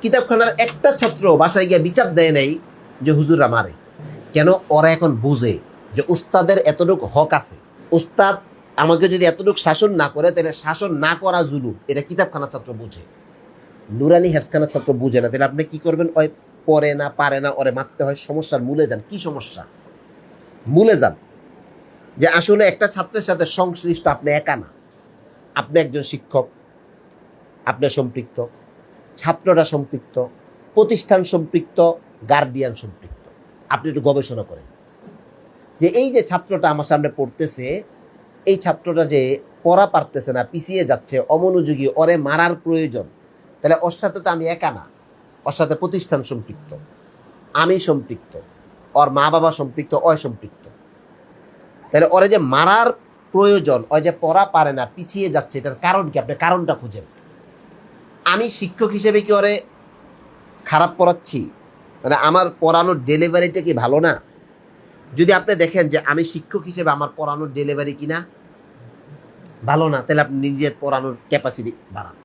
কিতাবখানার একটা ছাত্র বাসায় গিয়ে বিচার দেয় নাই যে হুজুররা মারে কেন। ওরা এখন বুঝে যে উস্তাদের এতটুকু হক আছে। উস্তাদ আমাকে যদি এতটুকু শাসন না করে তাহলে শাসন না করা জুলুম, এটা কিতাবখানার ছাত্র বুঝে। নুরানি হেফসখানার ছাত্র বুঝে না। তাহলে আপনি কি করবেন? ওই পড়ে না পারে না, ওরে মারতে হয়। সমস্যার মূলে যান। কি সমস্যা? মূলে যান যে আসলে একটা ছাত্রের সাথে সংশ্লিষ্ট আপনি একা না, আপনি একজন শিক্ষক, আপনি সম্পৃক্ত, ছাত্ররা সম্পৃক্ত, প্রতিষ্ঠান সম্পৃক্ত, গার্ডিয়ান সম্পৃক্ত। আপনি একটু গবেষণা করেন যে এই যে ছাত্রটা আমার সামনে পড়তেছে, এই ছাত্রটা যে পড়া পারতেছে না, পিছিয়ে যাচ্ছে, অমনোযোগী, ওরে মারার প্রয়োজন। তাহলে ওর সাথে তো আমি একা না, ওর সাথে প্রতিষ্ঠান সম্পৃক্ত, আমি সম্পৃক্ত, ওর মা বাবা সম্পৃক্ত, অয় সম্পৃক্ত। তাহলে ওরে যে মারার প্রয়োজন, ওই যে পড়া পারে না, পিছিয়ে যাচ্ছে, এটার কারণ কি? আপনি কারণটা খুঁজেন। আমি শিক্ষক হিসেবে কি ওরে খারাপ পড়াচ্ছি? মানে আমার পড়ানোর ডেলিভারিটা কি ভালো না? যদি আপনি দেখেন যে আমি শিক্ষক হিসেবে আমার পড়ানোর ডেলিভারি কিনা ভালো না, তাহলে আপনি নিজের পড়ানোর ক্যাপাসিটি বাড়ান।